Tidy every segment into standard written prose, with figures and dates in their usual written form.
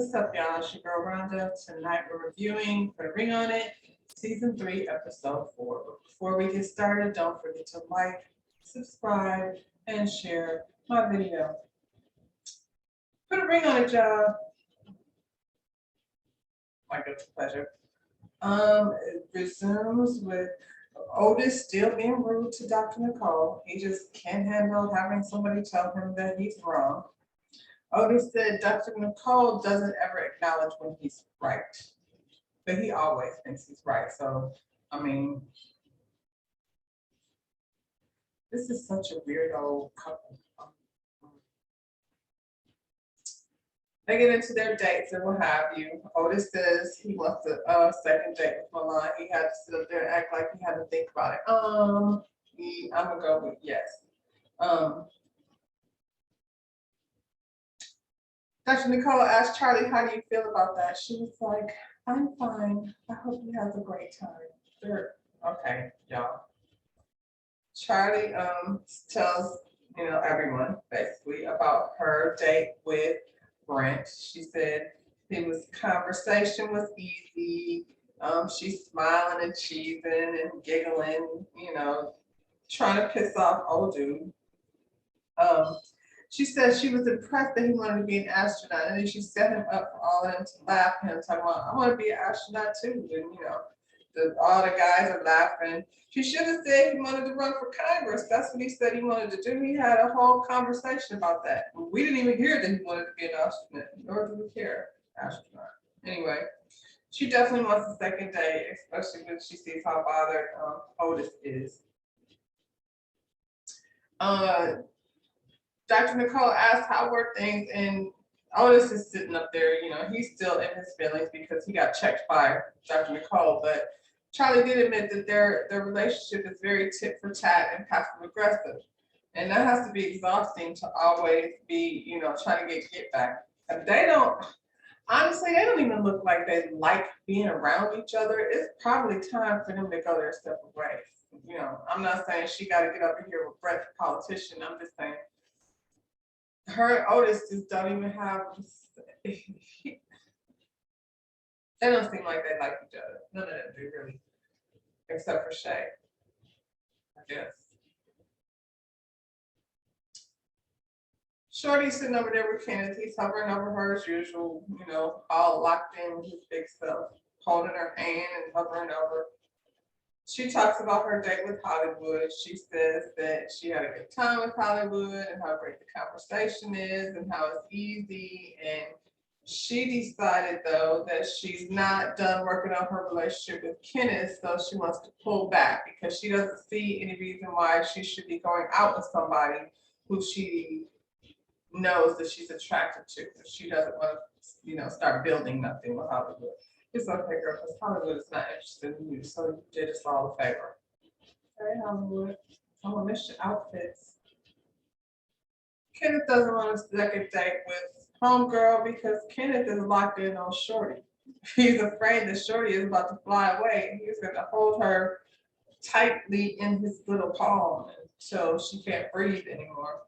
What's up, y'all? It's your girl Rhonda. Tonight we're reviewing Put a Ring on It, Season 3, Episode 4. But before we get started, don't forget to like, subscribe, and share my video. Put a ring on it, y'all. My good pleasure. It resumes with Otis still being rude to Dr. Nicole. He just can't handle having somebody tell him that he's wrong. Otis said Dr. Nicole doesn't ever acknowledge when he's right, but he always thinks he's right. So, I mean, this is such a weird old couple. They get into their dates and what have you. Otis says he wants a second date with Milan. He had to sit up there and act like he had to think about it. I'm gonna go with yes. Dr. Nicole asked Charlie, how do you feel about that? She was like, I'm fine. I hope he has a great time. Okay, y'all. Charlie tells everyone basically about her date with Brent. She said conversation was easy. She's smiling and cheesing and giggling, trying to piss off old dude. She said she was impressed that he wanted to be an astronaut, and then she set him up for all of them to laugh at him, talking about, I want to be an astronaut too. And all the guys are laughing. She should have said he wanted to run for Congress. That's what he said he wanted to do. He had a whole conversation about that. We didn't even hear that he wanted to be an astronaut, nor do we care. Astronaut. Anyway, she definitely wants a second date, especially when she sees how bothered Otis is. Dr. Nicole asked how were things, and Otis is sitting up there, he's still in his feelings because he got checked by Dr. Nicole, but Charlie did admit that their relationship is very tit for tat and passive aggressive. And that has to be exhausting to always be, trying to get back. And they don't even look like they like being around each other. It's probably time for them to go their separate ways. I'm not saying she got to get up in here with Brett, the politician. I'm just saying her and Otis just don't even have. They don't seem like they like each other. None of them do really, except for Shay, I guess. Shorty's sitting over there with Kenneth. He's hovering over her as usual, all locked in with his big self, holding her hand and hovering over. She talks about her date with Hollywood. She says that she had a good time with Hollywood and how great the conversation is and how it's easy. And she decided, though, that she's not done working on her relationship with Kenneth, so she wants to pull back because she doesn't see any reason why she should be going out with somebody who she knows that she's attracted to. She doesn't want to, start building nothing with Hollywood. It's okay, girl, because Hollywood is not interested in you, so you did us all a favor. Hey, Hollywood, I'm gonna miss your outfits. Kenneth doesn't want a second date with homegirl because Kenneth is locked in on Shorty. He's afraid that Shorty is about to fly away. He's gonna hold her tightly in his little palm until she can't breathe anymore.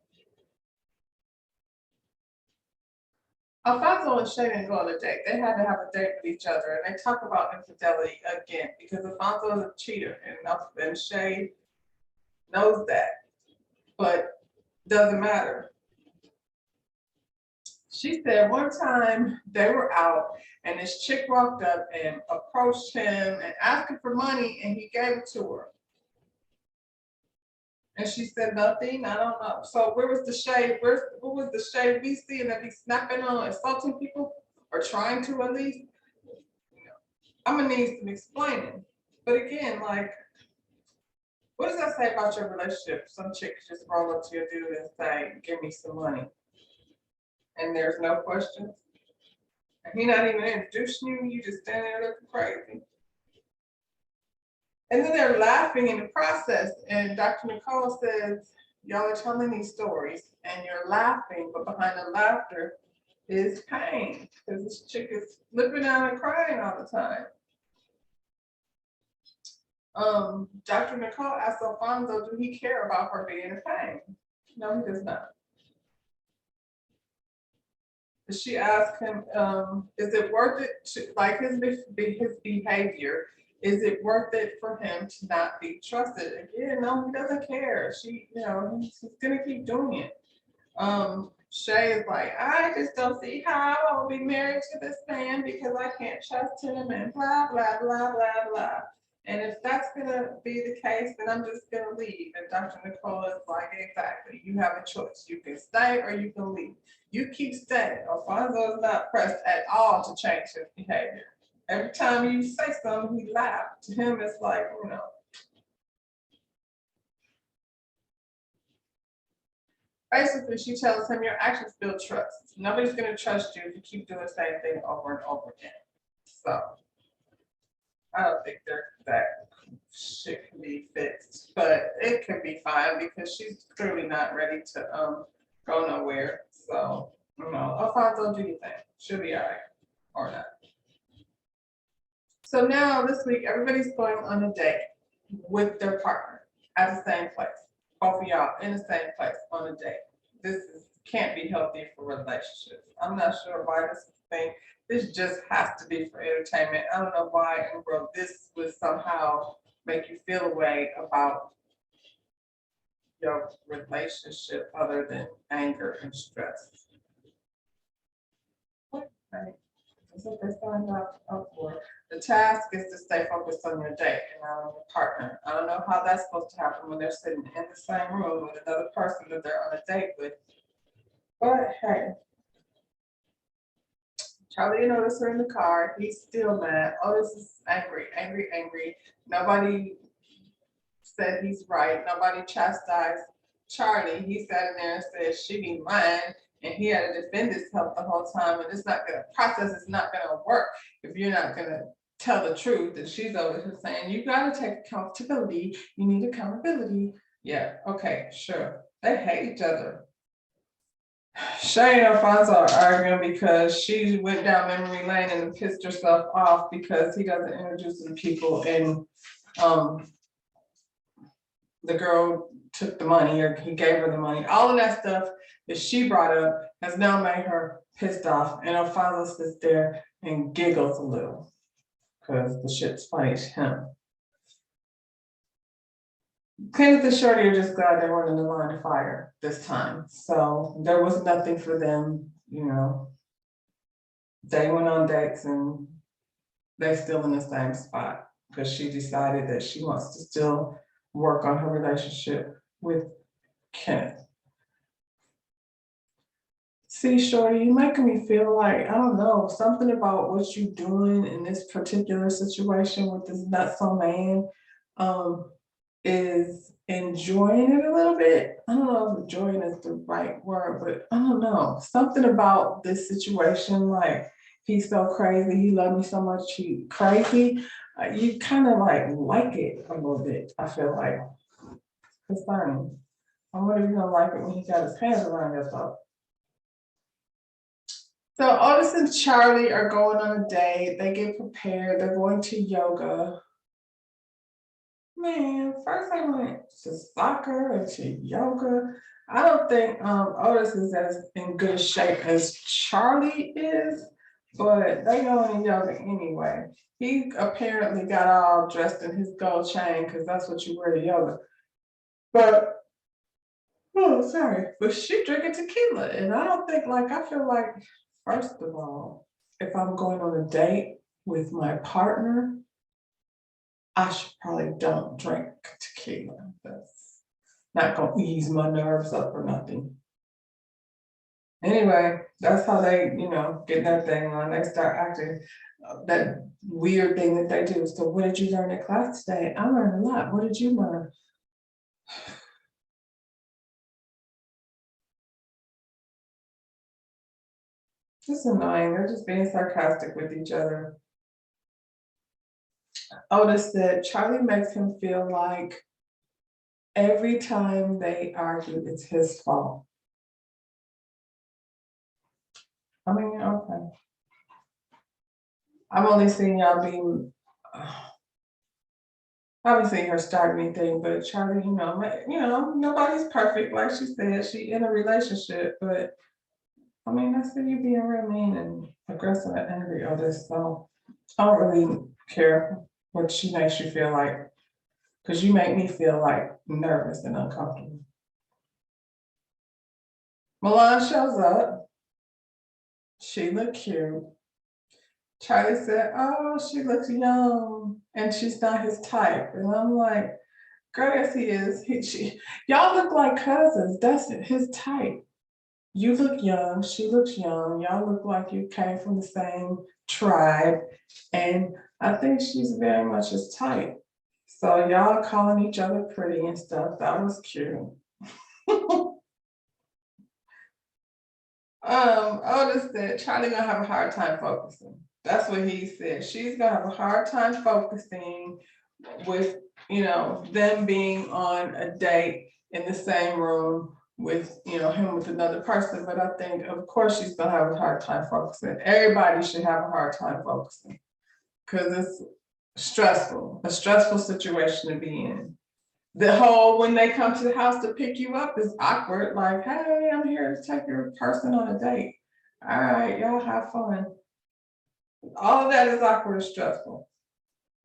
Alfonso and Shay didn't go on a date. They had to have a date with each other, and they talk about infidelity again because Alfonso is a cheater, and Shay knows that, but doesn't matter. She said one time they were out, and this chick walked up and approached him and asked him for money, and he gave it to her. And she said nothing. I don't know. So where was the shade? What was the shade we see that be snapping on, insulting people, or trying to at least? I'm gonna need some explaining. But again, like, what does that say about your relationship? Some chicks just roll up to your dude and say, "Give me some money," and there's no questions. And he not even introducing you. You just stand there looking crazy. And then they're laughing in the process. And Dr. Nicole says, y'all are telling these stories and you're laughing, but behind the laughter is pain because this chick is flipping out and crying all the time. Dr. Nicole asked Alfonso, do he care about her being in pain? No, he does not. She asked him, is it worth it to, like his behavior, is it worth it for him to not be trusted? Again, no, he doesn't care. He's gonna keep doing it. Shay is like, I just don't see how I will be married to this man because I can't trust him and blah, blah, blah, blah, blah. And if that's gonna be the case, then I'm just gonna leave. And Dr. Nicole is like, exactly, you have a choice. You can stay or you can leave. You keep staying. Alfonso is not pressed at all to change his behavior. Every time you say something, he laughs. To him, it's like, basically, she tells him your actions build trust. Nobody's going to trust you if you keep doing the same thing over and over again. So I don't think that shit can be fixed, but it can be fine because she's clearly not ready to go nowhere. So Alfonso, do you think she'll be all right or not? So now this week, everybody's going on a date with their partner at the same place. Both of y'all in the same place on a date. Can't be healthy for relationships. I'm not sure why this is a thing. This just has to be for entertainment. I don't know why in the world this would somehow make you feel a way about your relationship other than anger and stress. Right? That's what they signed up for. The task is to stay focused on your date and not on your partner. I don't know how that's supposed to happen when they're sitting in the same room with another person that they're on a date with. But hey, Charlie and Otis are in the car. He's still mad. Otis is angry, angry, angry. Nobody said he's right. Nobody chastised Charlie. He sat in there and said, she be mine. And he had to defend himself the whole time. And it's not going to, process is not going to work if you're not going to tell the truth. And she's over here saying, you got to take accountability. You need accountability. Yeah, okay, sure. They hate each other. Shay and Alfonso are arguing because she went down memory lane and pissed herself off because he doesn't introduce the people and the girl took the money or he gave her the money. All of that stuff that she brought up has now made her pissed off. And Alfonso sits there and giggles a little because the shit's funny to him. Kenneth and Shorty are just glad they weren't in the line of fire this time. So there was nothing for them, They went on dates and they're still in the same spot because she decided that she wants to still work on her relationship with Kenneth. See, Shorty, you making me feel like, I don't know, something about what you're doing in this particular situation with this nutso man is enjoying it a little bit. I don't know if enjoying is the right word, but I don't know. Something about this situation, like he's so crazy, he loved me so much, he crazy. You kind of like it a little bit, I feel like. Concerning. I wonder if you're gonna like it when he got his hands around yourself. So Otis and Charlie are going on a date. They get prepared. They're going to yoga. Man, first I went to soccer and to yoga. I don't think Otis is as in good shape as Charlie is, but they going to yoga anyway. He apparently got all dressed in his gold chain because that's what you wear to yoga. But but she drinking tequila, and I don't think I feel like, first of all, if I'm going on a date with my partner, I should probably don't drink tequila. That's not gonna ease my nerves up or nothing. Anyway, that's how they, get that thing on. They start acting that weird thing that they do. So what did you learn in class today? I learned a lot. What did you learn? Just annoying. They're just being sarcastic with each other. Otis said Charlie makes him feel like every time they argue, it's his fault. I mean, okay. I've only seen y'all being, I haven't seen her start anything, but Charlie, nobody's perfect. Like she said, she in a relationship, but I mean, I see you being real mean and aggressive and angry all this, so I don't really care what she makes you feel like, because you make me feel like nervous and uncomfortable. Milan shows up. She looked cute. Charlie said, "Oh, she looks young, and she's not his type." And I'm like, "Girl, yes, he is. Y'all look like cousins. That's his type. You look young. She looks young. Y'all look like you came from the same tribe, and I think she's very much his type. So y'all calling each other pretty and stuff. That was cute." Otis said Charlie gonna have a hard time focusing. That's what he said. She's gonna have a hard time focusing with, them being on a date in the same room with, him with another person. But I think, of course, she's gonna have a hard time focusing. Everybody should have a hard time focusing because it's a stressful situation to be in. The whole when they come to the house to pick you up is awkward. Like, hey, I'm here to take your person on a date. All right, y'all have fun. All of that is awkward and stressful.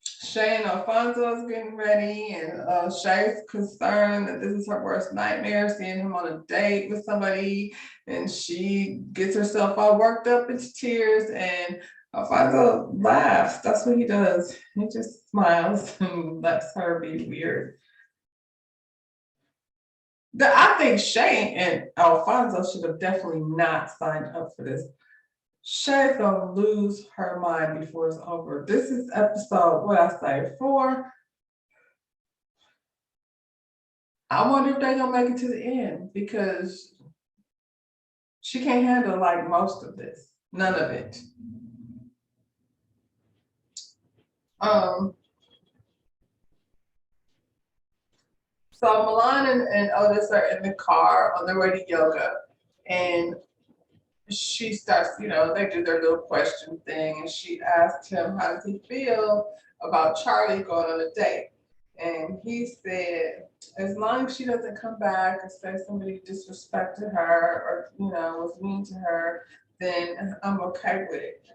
Shay and Alfonso is getting ready, and Shay's concerned that this is her worst nightmare, seeing him on a date with somebody, and she gets herself all worked up into tears, and Alfonso laughs. That's what he does. He just smiles and lets her be weird. I think Shay and Alfonso should have definitely not signed up for this. Shay's gonna lose her mind before it's over. This is episode, what I say, 4. I wonder if they're gonna make it to the end because she can't handle like most of this. None of it. Um, so Milan and Otis are in the car on their way to yoga, and she starts, they do their little question thing, and she asked him, how does he feel about Charlie going on a date? And he said, as long as she doesn't come back and say somebody disrespected her or, was mean to her, then I'm okay with it.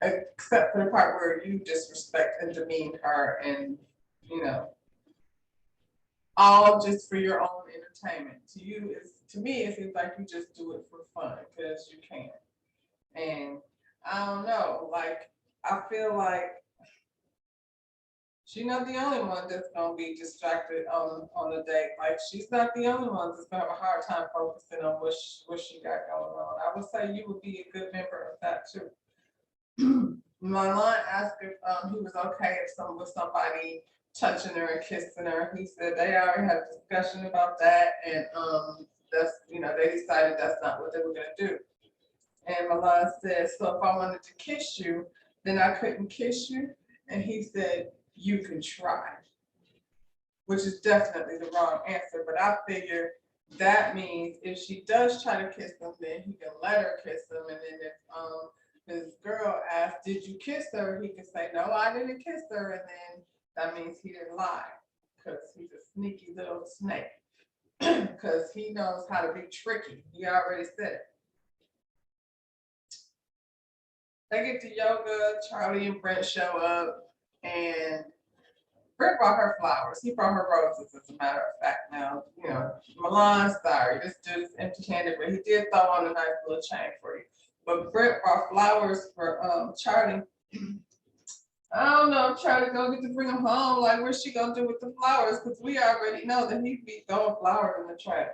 Except for the part where you disrespect and demean her and, you know, all just for your own entertainment. To me, it seems like you just do it for fun because you can. And I don't know, like, I feel like she's not the only one that's gonna be distracted on a date. Like, she's not the only one that's gonna have a hard time focusing on what she got going on. I would say you would be a good member of that too. Milan asked if he was okay if with somebody touching her and kissing her. He said they already had a discussion about that, and that's they decided that's not what they were gonna do. And Milan said, so if I wanted to kiss you, then I couldn't kiss you. And he said, you can try, which is definitely the wrong answer. But I figure that means if she does try to kiss him, then he can let her kiss him. And then if his girl asks, did you kiss her? He can say, no, I didn't kiss her. And then that means he didn't lie because he's a sneaky little snake because he knows how to be tricky. He already said it. They get to yoga, Charlie and Brent show up, and Brent brought her flowers. He brought her roses, as a matter of fact. Now, Milan's sorry, this dude is empty-handed, but he did throw on a nice little chain for you. But Brent brought flowers for Charlie. I don't know if Charlie gonna get to bring them home. Like, what's she gonna do with the flowers? Because we already know that he'd be throwing flowers in the trash.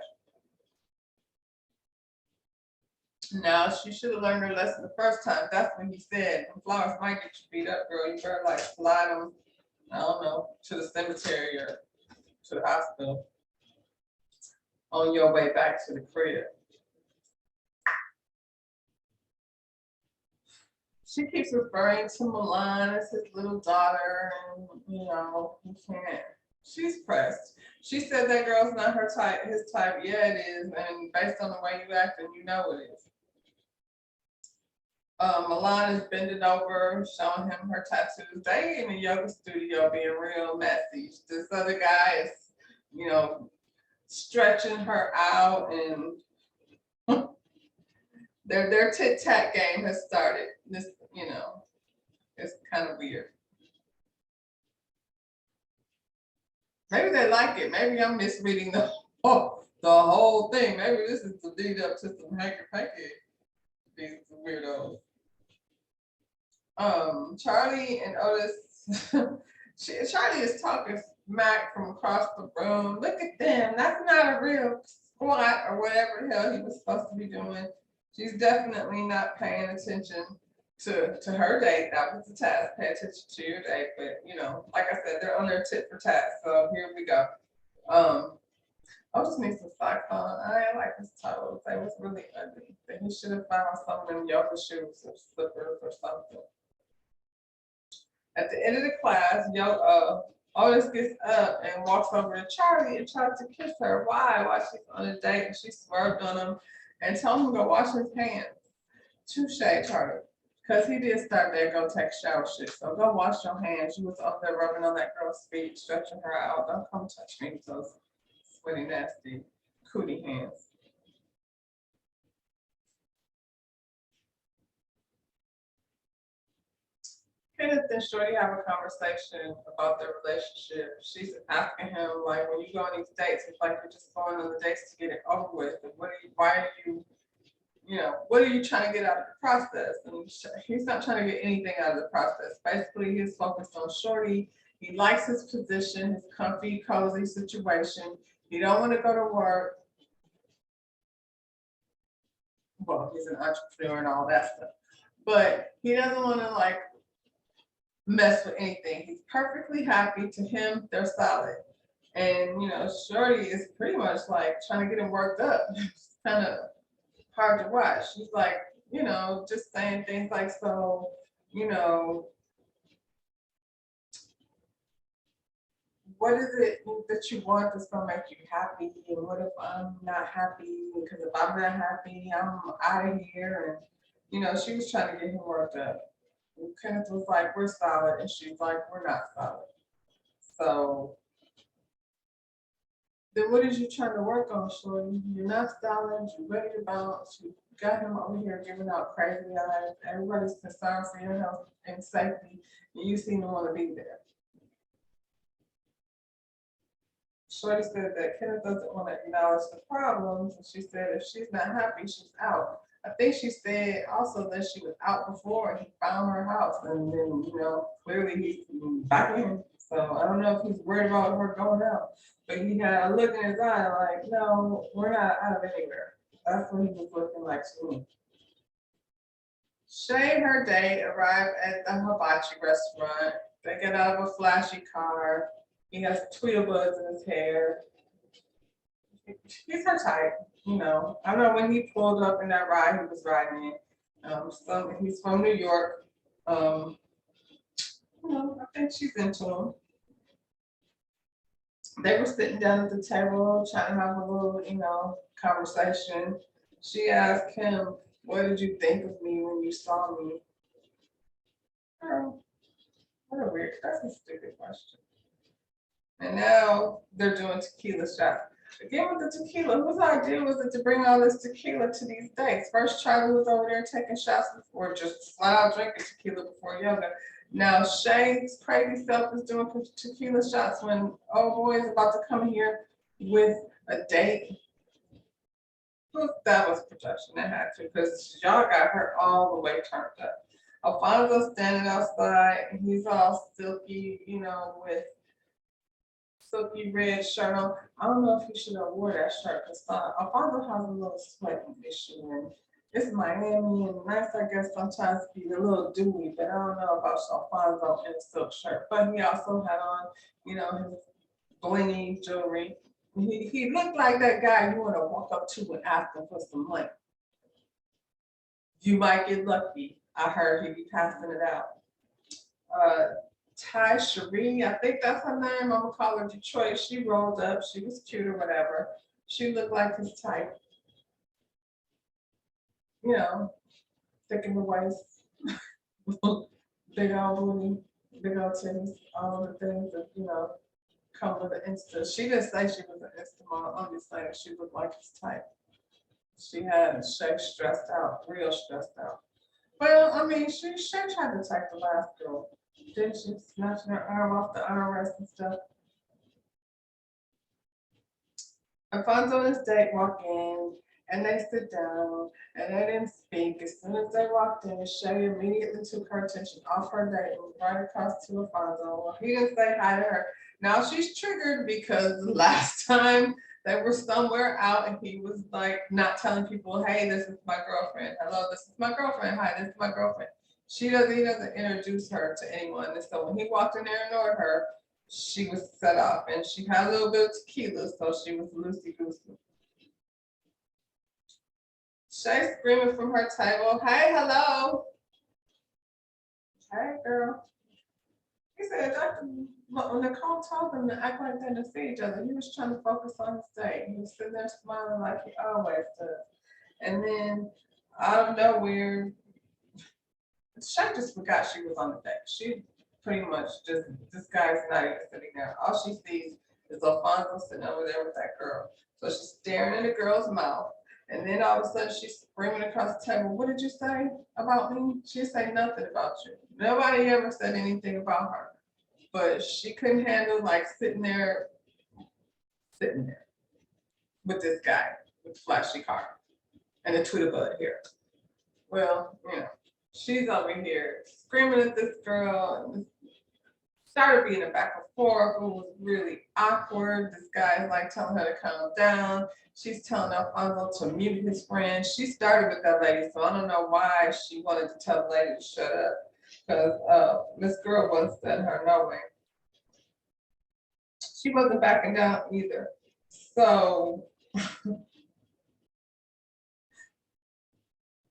No, she should have learned her lesson the first time. That's when he said, the flowers might get you beat up, girl. You better like slide them, I don't know, to the cemetery or to the hospital on your way back to the crib. She keeps referring to Milan as his little daughter, and he can't. She's pressed. She said that girl's not her type, his type. Yeah, it is, and based on the way you act, and you know it is. Milan is bending over, showing him her tattoos. They in the yoga studio being real messy. This other guy is, stretching her out and Their tit tat game has started. This, you know, it's kind of weird. Maybe they like it. Maybe I'm misreading the whole thing. Maybe this is the lead up to some hanky panky. These weirdos. Charlie and Otis. Charlie is talking smack from across the room. Look at them. That's not a real squat or whatever the hell he was supposed to be doing. She's definitely not paying attention to her date. That was the task. Pay attention to your date. But you know, like I said, they're on their tit for tat. So here we go. I'll just need some socks on. I like his toes. They was really ugly. But he should have found some of them yoga shoes or slippers or something. At the end of the class, Otis gets up and walks over to Charlie and tries to kiss her. Why? While she's on a date and she swerved on him and told him to go wash his hands. Touche, Charlie. Because he did start there, go take shower shit. So go wash your hands. You was up there rubbing on that girl's feet, stretching her out. Don't come touch me with those sweaty, nasty cootie hands. Kenneth and Shorty have a conversation about their relationship. She's asking him, like, when you go on these dates, it's like you're just going on the dates to get it over with. And why are you, what are you trying to get out of the process? And he's not trying to get anything out of the process. Basically, he's focused on Shorty. He likes his position, his comfy, cozy situation. He don't want to go to work. Well, he's an entrepreneur and all that stuff. But he doesn't want to like mess with anything. He's perfectly happy. To him, they're solid. And Shorty is pretty much like trying to get him worked up. It's kind of hard to watch. She's like, just saying things like, so, what is it that you want that's gonna make you happy? And what if I'm not happy? Because if I'm not happy, I'm out of here. And she was trying to get him worked up. And Kenneth was like, we're solid, and she's like, we're not solid. So then what is you trying to work on, Shorty? You're not solid, you're ready to bounce, you got him over here giving out crazy eyes. Everybody's concerned for your health and safety, and you seem to want to be there. Shorty said that Kenneth doesn't want to acknowledge the problems, and she said if she's not happy, she's out. I think she said also that she was out before and he found her house, and then clearly he's back in. So I don't know if he's worried about her going out, but he had a look in his eye like, no, we're not out of anywhere. That's what he was looking like to me. Shay and her date arrive at the hibachi restaurant. They get out of a flashy car. He has Tweedlebuds in his hair. He's her type, I don't know when he pulled up in that ride he was riding in. He's from New York. I think she's into him. They were sitting down at the table trying to have a little, conversation. She asked him, what did you think of me when you saw me? Girl, what a weird, that's a stupid question. And now they're doing tequila shots. Again with the tequila, whose idea was it to bring all this tequila to these dates? First, Charlie was over there taking shots before, just flat out drinking tequila before yoga. Now Shay's crazy self is doing tequila shots when old boy is about to come here with a date. That was production. That had to, because y'all got her all the way turned up. Alfonso's standing outside, and he's all silky, with silky red shirt on. I don't know if he should have wore that shirt because Alfonso has a little sweating issue, and it's Miami and nice, I guess, sometimes be a little dewy, but I don't know about Alfonso in a silk shirt. But he also had on, his blingy jewelry. He looked like that guy you want to walk up to and ask him for some money. You might get lucky. I heard he'd be passing it out. Ty Cherie, I think that's her name. I'm gonna call her Detroit. She rolled up. She was cute or whatever. She looked like his type. Thick in the waist, big old booty, big old titties, all of the things that come with an Insta. She didn't say she was an Insta model. I'm just saying she looked like his type. She had Shay stressed out, real stressed out. Well, I mean, Shay tried to attack the last girl. Didn't she? Snatching her arm off the armrest and stuff. Alfonso and his date walk in and they sit down and they didn't speak. As soon as they walked in, Shay immediately took her attention off her date and right across to Alfonso. Well, he didn't say hi to her. Now she's triggered because the last time they were somewhere out and he was like not telling people, hey, this is my girlfriend. Hello, this is my girlfriend. Hi, this is my girlfriend. He doesn't introduce her to anyone. And so when he walked in there and ignored her, she was set up and she had a little bit of tequila, so she was loosey goosey. Shay screaming from her table, hey, hello. Hey, girl. He said, Dr. Nicole told him to act like they didn't see each other. He was trying to focus on his date. He was sitting there smiling like he always does. And then out of nowhere, Shay just forgot she was on the date. She pretty much just, this guy's not even sitting there. All she sees is Alfonso sitting over there with that girl. So she's staring in the girl's mouth. And then all of a sudden she's screaming across the table, what did you say about me? She didn't say nothing about you. Nobody ever said anything about her. But she couldn't handle like sitting there with this guy with the flashy car and the Twitter bud here. Well, she's over here screaming at this girl and started being a back and forth. It was really awkward. This guy is like telling her to calm down. She's telling Alfonso to mute his friend. She started with that lady, so I don't know why she wanted to tell the lady to shut up. Because this girl wasn't letting her no way. She wasn't backing down either. So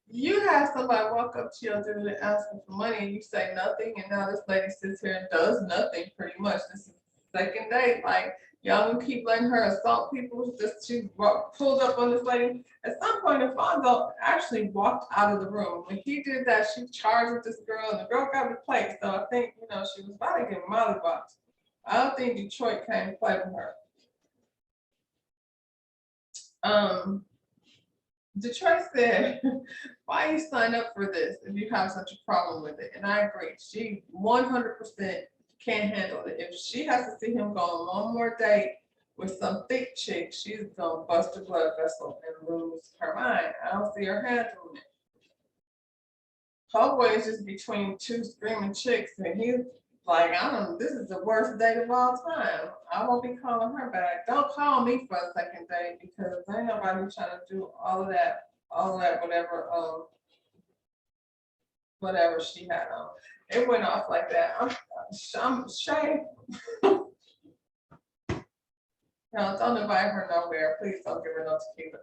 you have somebody walk up to your dude and ask him for money and you say nothing, and now this lady sits here and does nothing pretty much. This is the second date. Like, y'all gonna keep letting her assault people. Just she pulled up on this lady. At some point, Alfonso actually walked out of the room. When he did that, she charged with this girl, and the girl got replaced. So I think, she was about to get mollywopped. I don't think Detroit came to play with her. Detroit said, why you sign up for this if you have such a problem with it? And I agree. She 100% can't handle it. If she has to see him go on one more date with some thick chick, she's going to bust a blood vessel and lose her mind. I don't see her handling it. Homeboy is just between two screaming chicks, and he's like, this is the worst date of all time. I won't be calling her back. Don't call me for a second date because ain't nobody trying to do all of that, whatever she had on. It went off like that. I'm Shay. No, don't invite her nowhere. Please don't give her no tequila.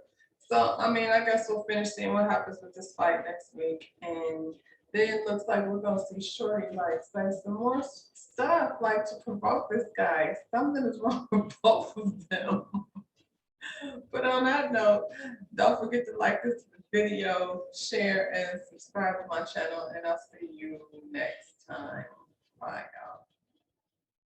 So, I guess we'll finish seeing what happens with this fight next week. And then it looks like we're going to see Shorty like say some more stuff like to provoke this guy. Something is wrong with both of them. But on that note, don't forget to like this video, share, and subscribe to my channel. And I'll see you next time. Bye, y'all.